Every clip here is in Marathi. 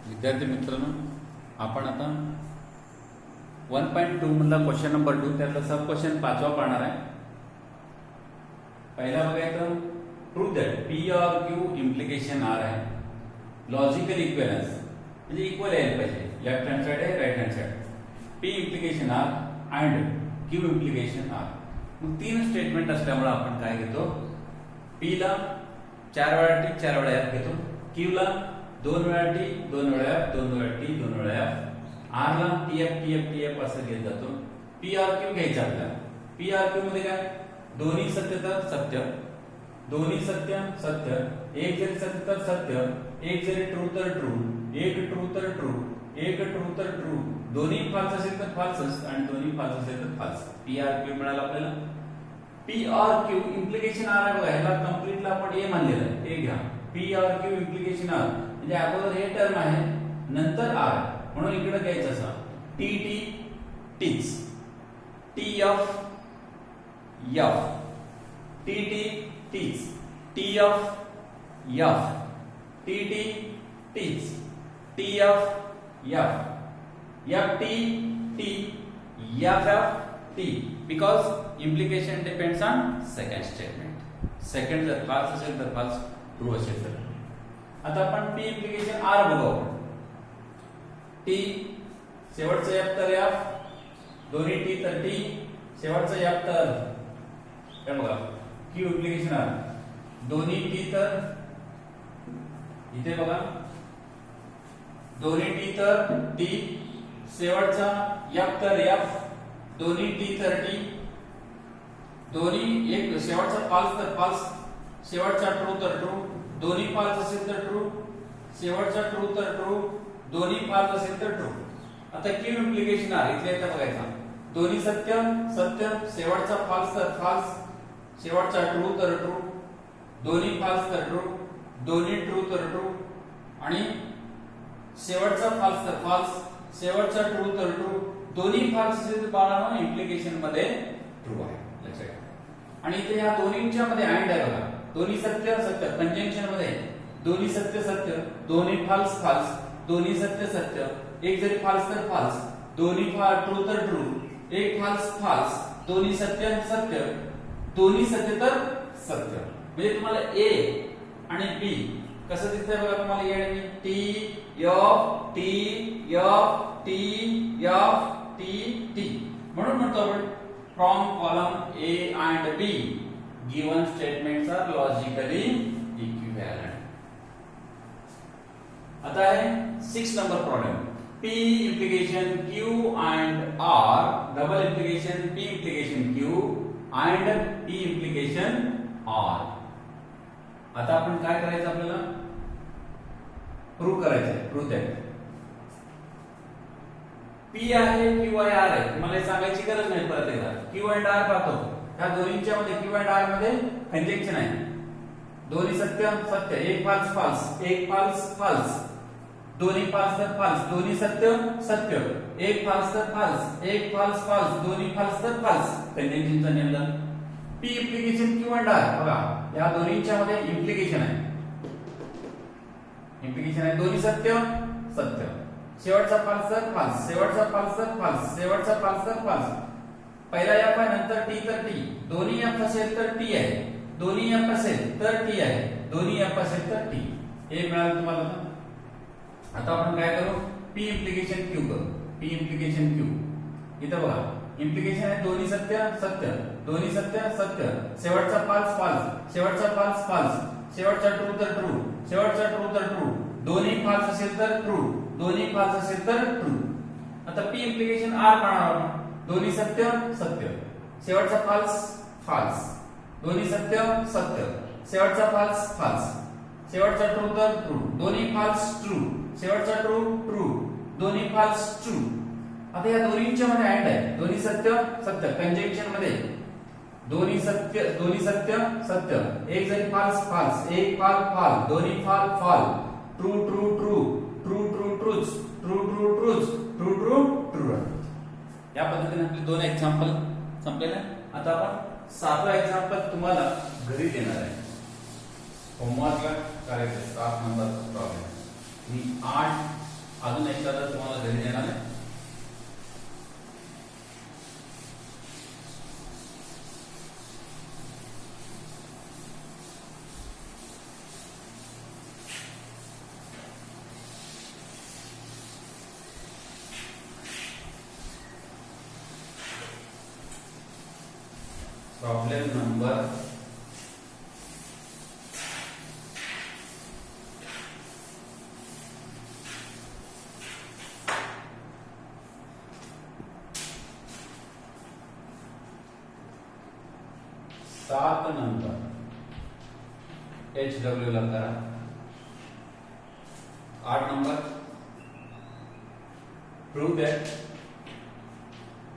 विद्यार्थी मित्रांनो, आपण आता 1.2 मधला क्वेश्चन नंबर 2 त्यातला सब क्वेश्चन 5वा पाहणार आहे. पहिला बघायचं, प्रूव्ह दॅट पी और क्यू इम्प्लिकेशन आर आहे. लॉजिकल इक्विव्हॅलन्स म्हणजे इक्वल यायला पाहिजे. लेफ्ट हँड साइड आहे, right hand side. P implication R and Q implication R. मग तीन स्टेटमेंट असल्यामुळे आपण काय घेतो, पी ला 4 वेळा टी 4 वेळा एफ घेतो, क्यू ला 2 वेळा टी 2 वेळा एफ 2 वेळा टी 2 वेळा एफ, आर ला टी एफ असं घेत जातो. पी आर क्यू घ्यायचा आपल्याला. पी आर क्यू मध्ये काय, दोन्ही सत्य तर सत्य, दोन्ही सत्य सत्य, एक जरी सत्य तर सत्य, एक जरी ट्रू तर ट्रू, एक ट्रू तर ट्रू, एक ट्रू तर ट्रू, दोन्ही फाल्स असेल तर फाल्सच आणि दोन्ही फाल्स असेल तर फाल्स. पी आर क्यू मिळाला आपल्याला. P or Q implication R आहे बघा, ह्याला कंप्लीटला आपण ए मानलेलं आहे. ए घ्या. P or Q implication R म्हणजे अगोदर हे टर्म आहे नंतर आर, म्हणून इकडे घ्यायचं असं T T teach, T F F, T T teach, T F F, T T teach, T F F, F T T, F F T. Because implication depends on second statement. Second जर फाल्स असेल तर फाल्स, ट्रू असेल तर. आता आपण पी इम्प्लिकेशन आर बघू. टी शेवटचं एफ तर एफ, दोन्ही टी तर टी, शेवटचं एफ तर काय बघा. क्यू इम्प्लिकेशन आर, दोन्ही टी तर इथे बघा, दोन्ही टी तर टी, शेवटचा एफ तर एफ, दोन्ही टी तर टी, दोन्ही एक शेवटचा फाल्स तर फाल्स, शेवटचा ट्रू तर ट्रू, दोन्ही फाल्स असेल तर ट्रू, शेवटचा ट्रू तर ट्रू, दोन्ही फाल्स असेल तर ट्रू. आता क्यू इम्प्लिकेशन आर इथे येतं बघायचा, दोन्ही सत्य सत्य, शेवटचा फाल्स तर फाल्स, शेवटचा ट्रू तर ट्रू, दोन्ही फाल्स तर ट्रू, दोन्ही ट्रू तर ट्रू आणि शेवटचा फाल्स तर फाल्स, शेवटचा ट्रू तर ट्रू, दोन्ही फाल्स असेल तर बाळांनो इम्प्लिकेशन मध्ये ट्रू आहे. लक्षात घ्या. आणि इथे या दोन्हींच्या मध्ये अँड आहे बघा, दोन्ही सत्य सत्य कंजंक्शन मध्ये, दोन्ही सत्य सत्य, दोन्ही फाल्स फाल्स, दोन्ही सत्य सत्य, एक जरी फाल्स तर फाल्स, दोन्ही ट्रू तर ट्रू, एक फाल्स फाल्स, दोन्ही सत्य सत्य, दोन्ही सत्य तर सत्य. म्हणजे तुम्हाला ए आणि बी कसं दिसतंय बघा तुम्हाला. ए आणि T F T F T F T T. म्हणून म्हणतो आपण from column A and B given statements are logically equivalent. आता आहे 6 number problem. P implication Q and R, double implication P implication Q and P implication R. आता आपण काय करायचं, आपल्याला प्रूव्ह करायचं आहे. प्रूव्ह दॅट P आहे Q आहे R आहे, तुम्हाला हे सांगायची गरज नाही. परत एकदा Q and R पाहतो, त्या दोन्हींच्या मध्ये Q and R मध्ये कंजंक्शन आहे. दोन्ही सत्य सत्य, एक फाल्स फाल्स, एक फाल्स फाल्स, दोन्ही फाल्स तर फाल्स, दोन्ही सत्य सत्य, एक फाल्स तर फाल्स, एक फाल्स फाल्स, दोन्ही फाल्स तर फाल्स. कंजंक्शनचा नियम झाला. P implication Q and R बघा, या दोन्हींच्या मध्ये इम्प्लिकेशन आहे. इम्प्लिकेशन आहे दोन्ही सत्य सत्य, शेवटचा फाल्स तर फाल्स, शेवटचा फाल्स तर फाल्स, शेवटचा फाल्स तर फाल्स. पहिला एफ आहे नंतर टी तर टी, दोन्ही एफ असेल तर टी आहे, दोन्ही एफ असेल तर टी आहे, दोन्ही एफ असेल तर टी. हे मिळालं तुम्हाला. आता आपण काय करू, पी इम्प्लिकेशन क्यू करू. पी इम्प्लिकेशन क्यू इथं बघा, इम्प्लिकेशन आहे दोन्ही सत्य सत्य, दोन्ही सत्य सत्य, शेवटचा फाल्स फाल्स, शेवटचा फाल्स फाल्स, शेवटचा ट्रू तर ट्रू, शेवटचा ट्रू तर ट्रू, दोन्ही फाल्स असेल तर ट्रू, दोन्ही फाल्स असेल तर ट्रू. आता पी इम्प्लिकेशन आर पाहणार आपण. दोन्ही सत्य सत्य, शेवटचा फाल्स फाल्स, दोन्ही सत्य सत्य, शेवटचा फाल्स फाल्स, शेवटचा ट्रू तर ट्रू, दोन्ही फाल्स ट्रू, शेवटचा ट्रू ट्रू, दोन्ही फाल्स ट्रू. आता या दोन्हींच्या मध्ये अँड आहे, दोन्ही सत्य सत्य कंजंक्शन मध्ये, दोन्ही सत्य सत्य, एक जरी फाल्स फाल्स, एक फाल फाल, दोन्ही false false, true true true, true true ट्रूच, ट्रू ट्रू ट्रूच, ट्रू ट्रू ट्रू. या पद्धतीने आपले 2 एक्झाम्पल संपलेले. आता आपण 7वा एक्झाम्पल तुम्हाला घरी देणार आहे. होमवर्कला करायचं 7 नंबरचा प्रॉब्लेम. 8 अजून एकदा तर तुम्हाला घरी देणार आहे. प्रॉब्लेम नंबर 7 नंबर HW ला करा. 8 number prove that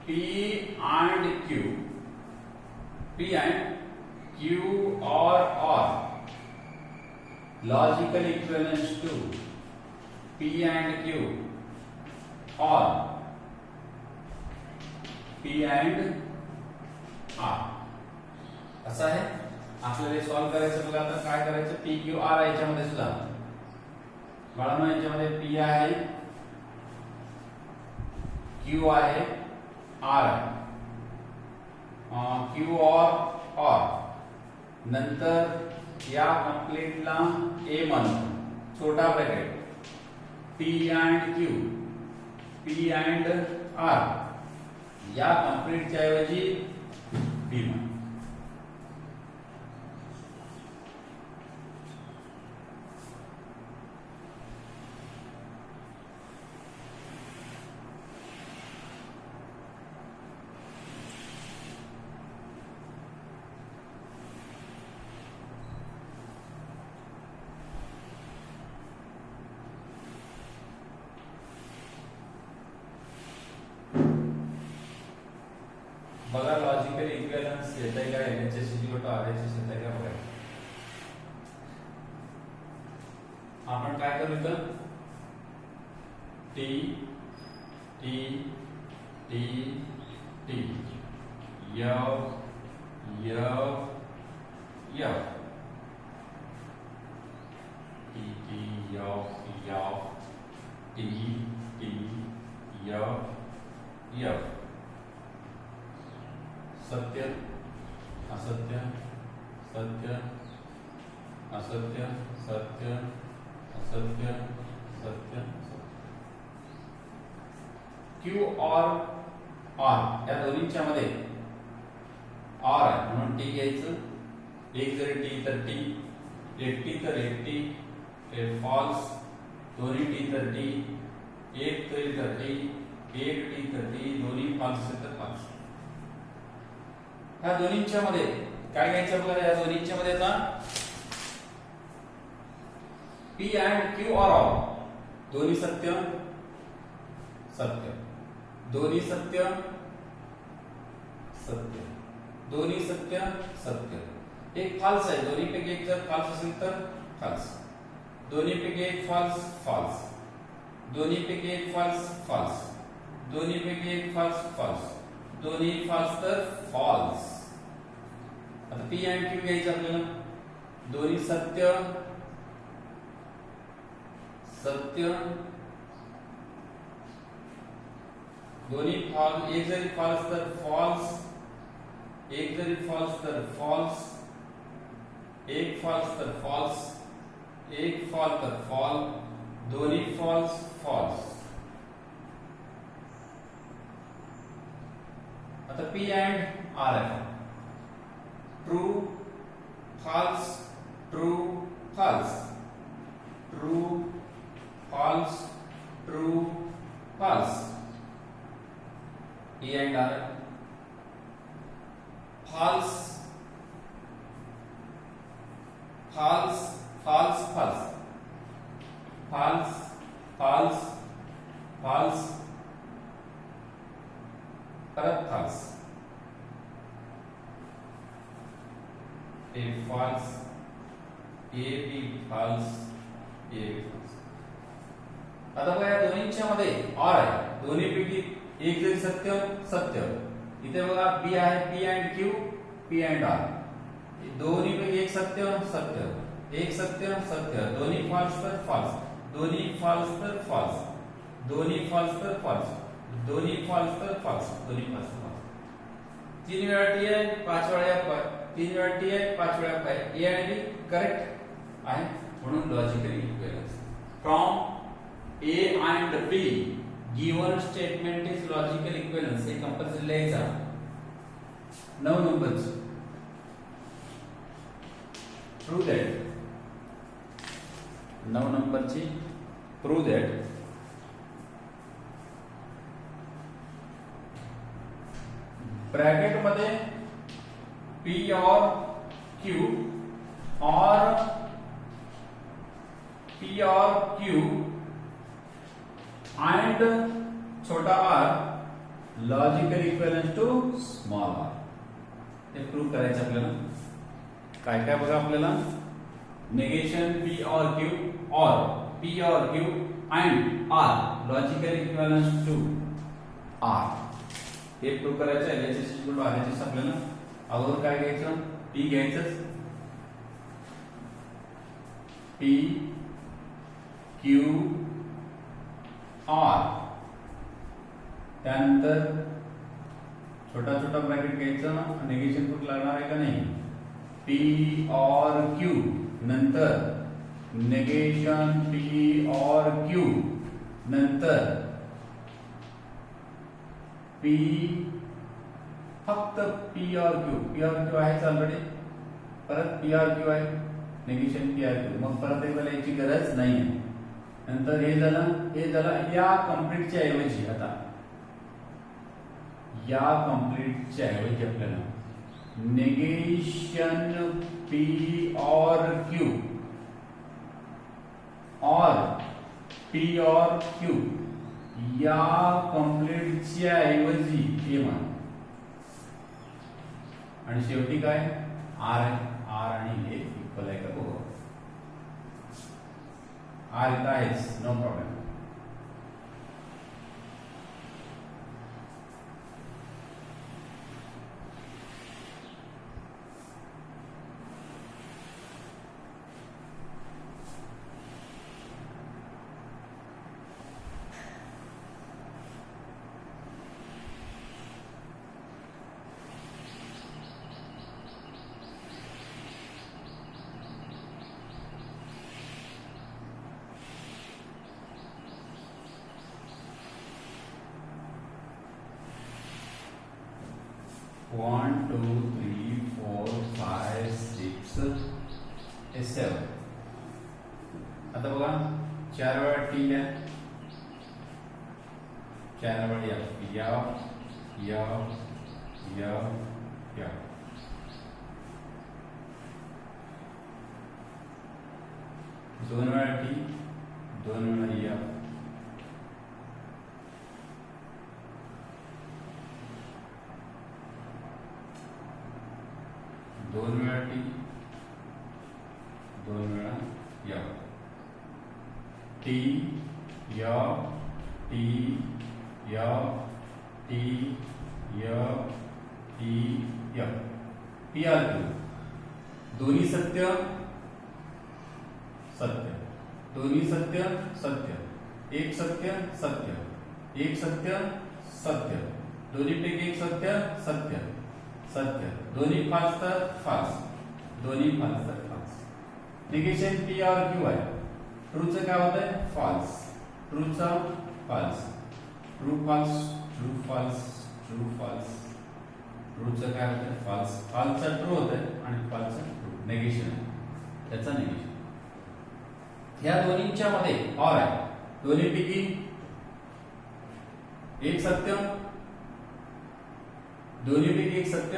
P and Q are logical equivalents to P and Q or P and R. असं आहे. आपल्याला सॉल्व करायचं. बघा आता काय करायचं. P Q R आहे याच्यामध्ये सुद्धा बाळांनो, याच्यामध्ये P आहे, Q आहे, R आहे. Q और नंतर या कंप्लीटला A म्हणतो, छोटा bracket, P and Q, P and R, या कंप्लीटच्या ऐवजी B म्हणतो. बघा लॉजिकल इक्विव्हॅलन्स येतंय का, LHS इक्वल टू RHS येतंय का बघा. आपण काय करू इथं T T T T F F F T T F F T T F F सत्य असत्य सत्य असत्य सत्य असत्य सत्य. Q और R या दोन्हीच्या मध्ये R आहे म्हणून T घ्यायचं. एक जरी T तर T, एक T तर एक T, एक फॉल्स, दोन्ही T तर T, एक तरी तर T, एक T तर T, दोन्ही फॉल्स असेल तर फॉल्स. ह्या दोन्हीच्या मध्ये काय घ्यायचं बघा. या दोन्हीच्या मध्ये आता P and Q are all, दोन्ही सत्य सत्य, दोन्ही सत्य सत्य, दोन्ही सत्य सत्य. एक फॉल्स आहे. दोन्ही पैकी एक जर फॉल्स असेल तर फॉल्स, दोन्ही पैकी एक फॉल्स फॉल्स, दोन्ही पैकी एक फॉल्स फॉल्स, दोन्ही पैकी एक फॉल्स फॉल्स, दोन्ही फॉल्स तर फॉल्स. आता P and Q घ्यायचं आपल्याला. दोन्ही सत्य सत्य, दोन्ही फॉल्स, एक जरी फॉल्स तर फॉल्स, एक जरी फॉल्स तर फॉल्स, एक फॉल्स तर फॉल्स, एक फॉल तर फॉल, दोन्ही फॉल्स फॉल्स. आता P and R आहे. True false true false, true false true false. P and R false false false false, false false false, परत false. A false, A B false, A B false. आता बघा या दोन्हीच्या मध्ये R आहे. दोन्ही पैकी एक जरी सत्य सत्य. इथे बघा B आहे, P and Q, P and R. दोन्ही पैकी एक सत्य सत्य, एक सत्य सत्य, दोन्ही फॉल्स तर फॉल्स, दोन्ही फॉल्स तर फॉल्स, दोन्ही फॉल्स तर फॉल्स, दोन्ही फॉल्स तर फॉल्स, दोन्ही फॉल्स तर फॉल्स. 3 वेळा टी आहे, 5 वेळा एफ आहे. 3 वेळा टी आहे, 5 वेळा एफ आहे. ए आणि बी करेक्ट आहे, म्हणून logically equivalence. From A and B given statement is logical equivalence. हे कंपल्सरी लिहायचा. 9 नंबरच. Prove that. 9 नंबरची प्रूव्ह दॅट ब्रॅकेट मध्ये पी और क्यू और पी और क्यू एंड छोटा R logical equivalent to small R. हे प्रूव्ह करायचं आपल्याला. काय काय बघा आपल्याला. नेगेशन पी और क्यू और पी और Q and R logical equivalent to R. हे प्रूव्ह करायचं आहे. LHS इक्वल टू RHS आपल्याला अगोदर काय घ्यायचं. P घ्यायचं. P Q R. त्यानंतर छोटा छोटा ब्रॅकेट घ्यायचं. निगेशन कुठं लागणार आहे का नाही. P और Q नंतर निगेशन P और Q नंतर P फक्त P और Q आहेच ऑलरेडी. परत P और Q आहे. निगेशन P और Q. मग परत एकदा याची गरज नाही आहे. नंतर हे झालं या कंप्लीटच्या ऐवजी. आता या कंप्लीटच्या ऐवजी आपल्याला निगेशन P और Q और P और Q या कंप्लीटच्या ऐवजी हे मान आणि शेवटी काय आर आहे. आर आणि हे इक्वल आहे का बघू. आर इथं आहेच, no problem. One, two, three, four, five, six, 7. आता बघा 4 वेळा टी आहे. 4 वेळा या 2 वेळा टी, 2 वेळा या. 2 वेळा टी, 2 वेळा या. टी या टी या टी या टी या. पी आर क्यू दोन्ही सत्य सत्य, दोन्ही सत्य सत्य, एक सत्य सत्य, एक सत्य सत्य, दोन्हीपैकी एक सत्य सत्य सत्य, दोन्ही फाल्स तर फाल्स, दोन्ही फाल्स तर फाल्स. निगेशन पी और क्यू आहे. ट्रूचं काय होत आहे फॉल्स, ट्रूचा false, true false, true false, true false. ट्रूचं काय होत आहे फॉल्स, फॉल्सचा ट्रू होत आहे आणि फॉल्सचा ट्रू. नेगेशन आहे त्याचा नेगेशन. ह्या दोन्हींच्या मध्ये और आहे. दोन्हीपैकी एक सत्य, दोन्हीपैकी एक सत्य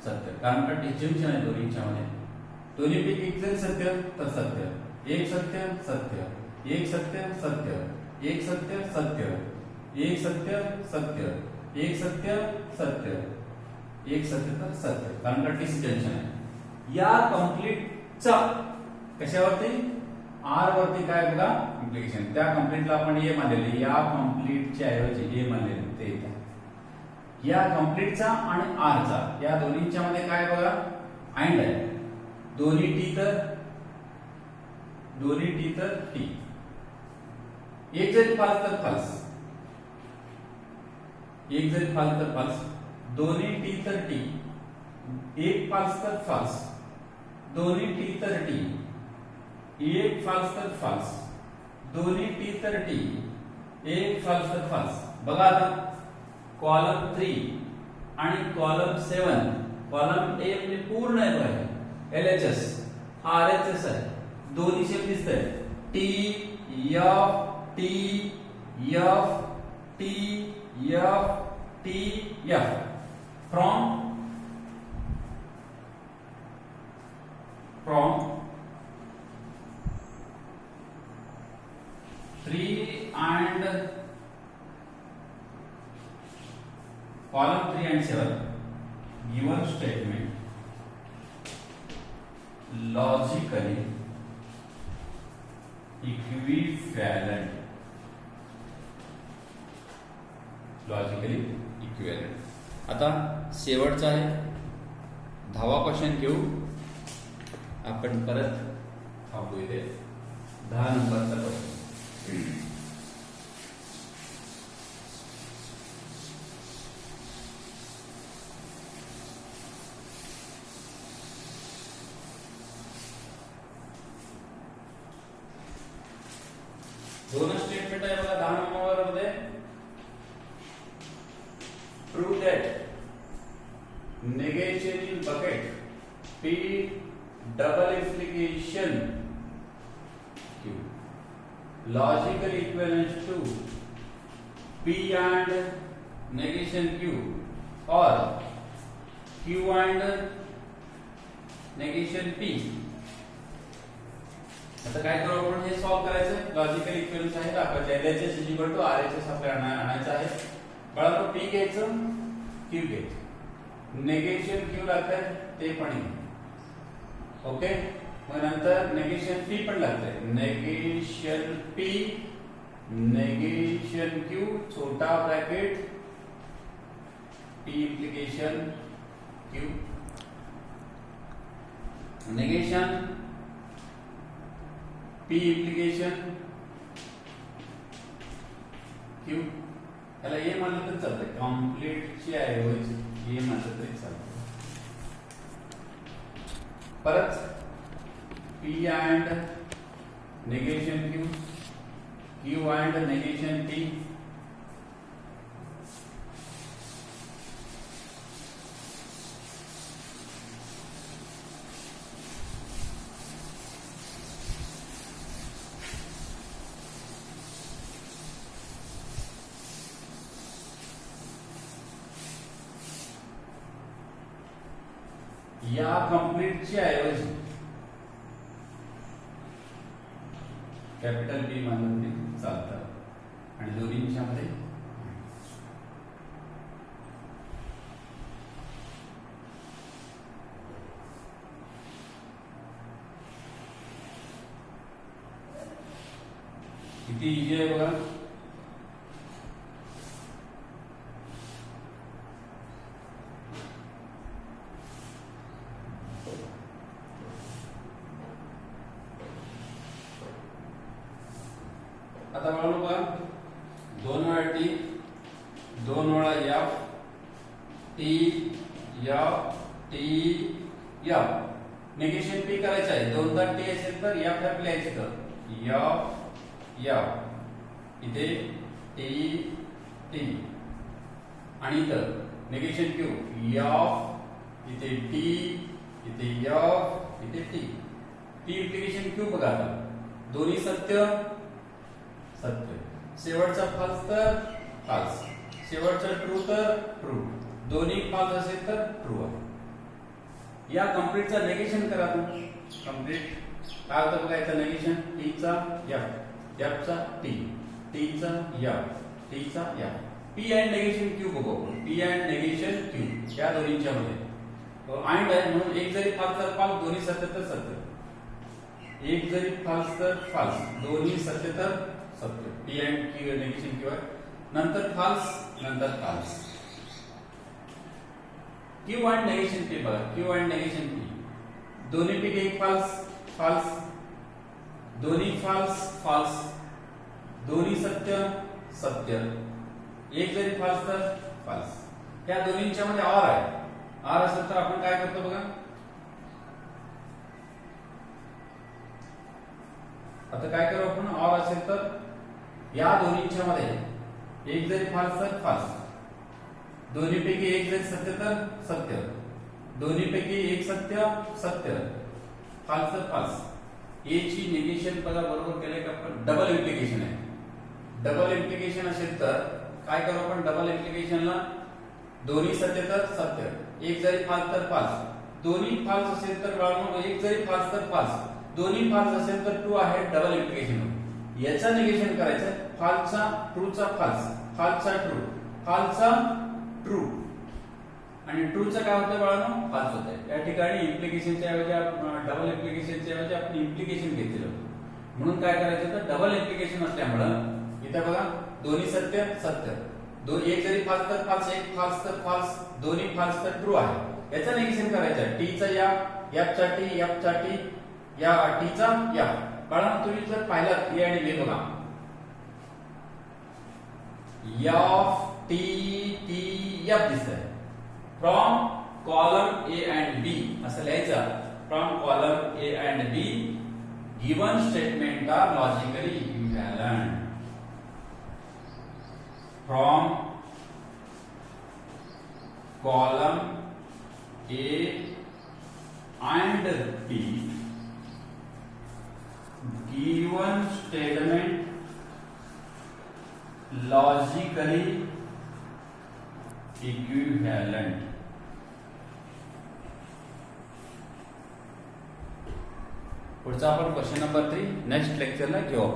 सत्य, कारण का डिस्जंक्शन आहे दोन्हींच्या मध्ये. दोन्हीपैकी एक जरी सत्य तर सत्य, एक सत्य सत्य, एक सत्य सत्य, एक सत्य सत्य, एक सत्य सत्य, एक सत्य सत्य, एक सत्य तर सत्य, कारण का डिस्जंक्शन आहे. या कंप्लीटचा कशावरती आर वरती काय बघा इम्प्लिकेशन. त्या कंप्लीटला आपण ए मानलेले, या कंप्लीटच्या ऐवजी ए मानलेले ते इथे. या कंप्लीटचा आणि आरचा या दोन्हींच्या मध्ये काय बघा अँड आहे. दोन्ही टी तर दोन्ही टी तर टी. एक जरी फाल्स तर फाल्स, एक जरी फाल्स तर फाल्स, दोन्ही टी तर टी, एक फाल्स तर फाल्स, दोन्ही टी तर टी, एक फाल्स तर फाल्स, दोन्ही टी तर टी, एक फाल्स तर फाल्स. बघा आता कॉलम 3 आणि कॉलम 7, कॉलम ए म्हणजे पूर्ण आहे बघा, LHS हा RHS आहे, दोन्ही शेप दिसत आहेत, T F T F T F T F. From 3 and column 3 and 7 given statement logically equivalent. Logically equivalent. आता शेवटचा आहे 10वा क्वेश्चन घेऊ आपण परत. थांबू इथे 10 नंबरचा क्वेश्चन. दोन स्टेटमेंट आहे बघा 10 नंबर मध्ये. Prove that negation in bucket P double implication Q logical equivalence to P and negation Q or Q and negation P. आता काय करू आपण, हे सॉल्व करायचं. लॉजिकल इक्विव्हॅलेन्स आहे दाखवायचं. LHS इक्वल टू RHS आपल्याला आणायचं आहे. बाळांनो P घ्यायचं, Q घ्यायचं, नेगेशन Q लागतंय ते पण घ्या. ओके. मग नंतर नेगेशन P पण लागतंय. नेगेशन P नेगेशन Q छोटा bracket P implication Q. Negation P implication Q. त्याला ये म्हणलं तर चालतंय. कम्प्लीटची ऐवजी ये म्हणलं तरी चालतंय. परत P and negation Q, Q and negation P. या कंप्लीटची ऐवजी कॅपिटल P मानलं तरी चालतं. आणि दोन्हींच्या मध्ये किती इजी आहे बघा. आता बघू बघा, 2 वेळा T, 2 वेळा F, T F T F. Negation P करायचं आहे. 2दा T असेल तर F F लिहायचं. तर F F इथे T T आणि इथं निगेशन Q F इथे T इथे F इथे T. P इम्प्लिकेशन Q बघा. आता दोन्ही सत्य सत्य, शेवटचा फाल्स तर फाल्स, शेवटचा ट्रू तर ट्रू, दोन्ही फाल्स असेल तर ट्रू आहे. या कंप्लीटचा नेगेशन करा तुम्ही. कंप्लीट काय होतं बघायचं. नेगेशन T चा F, F चा T, T चा F, T चा F. P and negation Q बघू आपण. P अँड नेगेशन Q या दोन्हींच्या मध्ये अँड आहे म्हणून एक जरी फाल्स तर फाल्स, दोन्ही सत्य तर सत्य. एक जरी फाल्स तर फाल्स, दोन्ही सत्य तर सत्य. P and Q negation Q नंतर फाल्स नंतर false. Q and negation P बघा. Q अँड नेगेशन P दोन्ही पैकी एक फाल्स फाल्स, दोन्ही फाल्स फाल्स, दोन्ही सत्य सत्य. एक जरी फाल्स तर false. त्या दोन्हींच्या मध्ये ऑर आहे. ऑर असेल तर आपण काय करतो बघा, आता काय करू आपण, ऑर असेल तर या दोन्हींच्या मध्ये एक जरी फाल्स तर फाल्स, दोन्हीपैकी एक जरी सत्य तर सत्य, दोन्हीपैकी एक सत्य सत्य, फाल्स तर फाल्स. ए ची निगेशन बघा बरोबर केले का आपण, डबल इम्प्लिकेशन आहे. डबल इम्प्लिकेशन असेल तर काय करू आपण, डबल इम्प्लिकेशनला दोन्ही सत्य तर सत्य, एक जरी फाल्स तर फाल्स, दोन्ही फाल्स असेल तर बाळांनो एक जरी फाल्स तर फाल्स, दोन्ही फाल्स असेल तर ट्रू आहे. डबल इम्प्लिकेशन याचं निगेशन करायचं, फाल्सचा ट्रूचा फाल्स, फाल्सचा ट्रू, फाल्सचा ट्रू आणि ट्रूचं काय होतं बाळांनो, फाल्स होतं. या ठिकाणी इम्प्लिकेशनच्या ऐवजी डबल इम्प्लिकेशनच्या ऐवजी आपण इम्प्लिकेशन घेतलेलं, म्हणून काय करायचं तर डबल इम्प्लिकेशन असल्यामुळं इथे बघा दोन्ही सत्य सत्य, एक जरी फाल्स तर फाल्स, एक फाल्स तर फाल्स, दोन्ही फाल्स तर ट्रू आहे. याचं निगेशन करायचं, टी चा या, एफ चा टी, एफ चा टी, या टी चा या. बाळांनो तुम्ही जर पाहिलात ए आणि बी बघा, एफ टी टी एफ दिसतंय. From column A and B असं लिहायचं, from column A and B given statement are logically equivalent. From column A and B given statement logically equivalent. पुढचा आपण क्वेश्चन नंबर 3 नेक्स्ट लेक्चरला घेऊ.